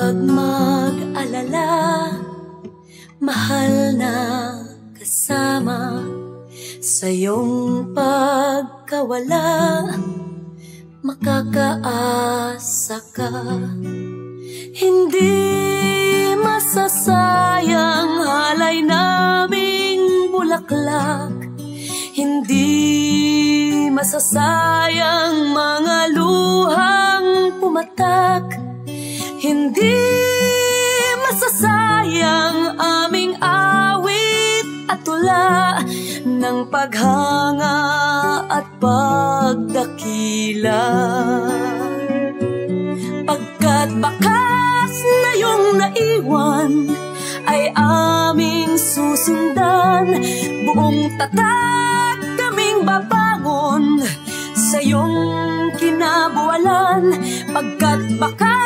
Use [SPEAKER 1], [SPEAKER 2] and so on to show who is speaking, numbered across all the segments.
[SPEAKER 1] Huwag mag-alala, mahal na kasama. Sa iyong pagkawala, makakaasa ka. Hindi masasayang halay naming bulaklak. Hindi masasayang mga luhang pumatak. Hindi masasayang aming awit at tula ng paghanga at pagdakila. Pagkat bakas na iyong naiwan ay aming susundan. Buong tatag kaming babangon sa iyong kinabualan. Pagkat bakas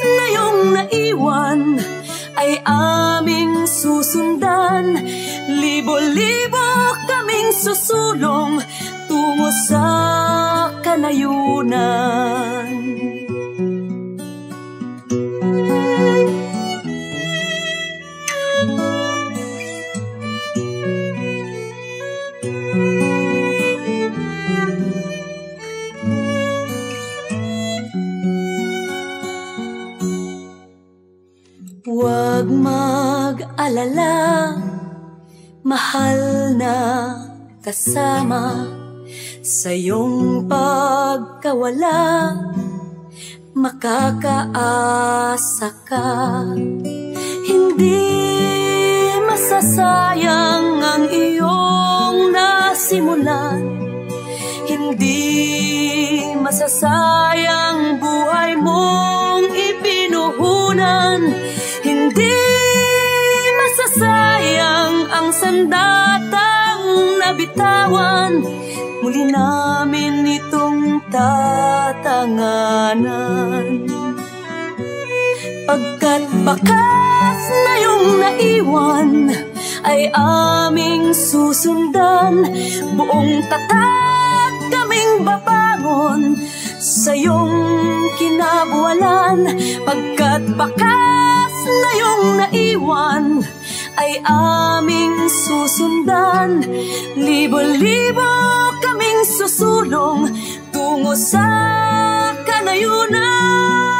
[SPEAKER 1] na iyong naiwan ay aming susundan. Libo-libo kaming susulong tungo sa kanayunan. Huwag mag-alala, mahal na kasama. Sa iyong pagkawala, makakaasa ka. Hindi masasayang ang iyong nasimulan. Hindi masasayang buhay mong ibinuhunan. Hindi masasayang ang sandatang nabitawan. Muli namin itong tatanganan. Pagkat bakas na iyong naiwan ay aming susundan. Buong tatag kaming babangon sa iyong kinabualan. Pagkat bakas na iyong naiwan ay aming susundan. Libo-libo kaming susulong tungo sa kanayunan.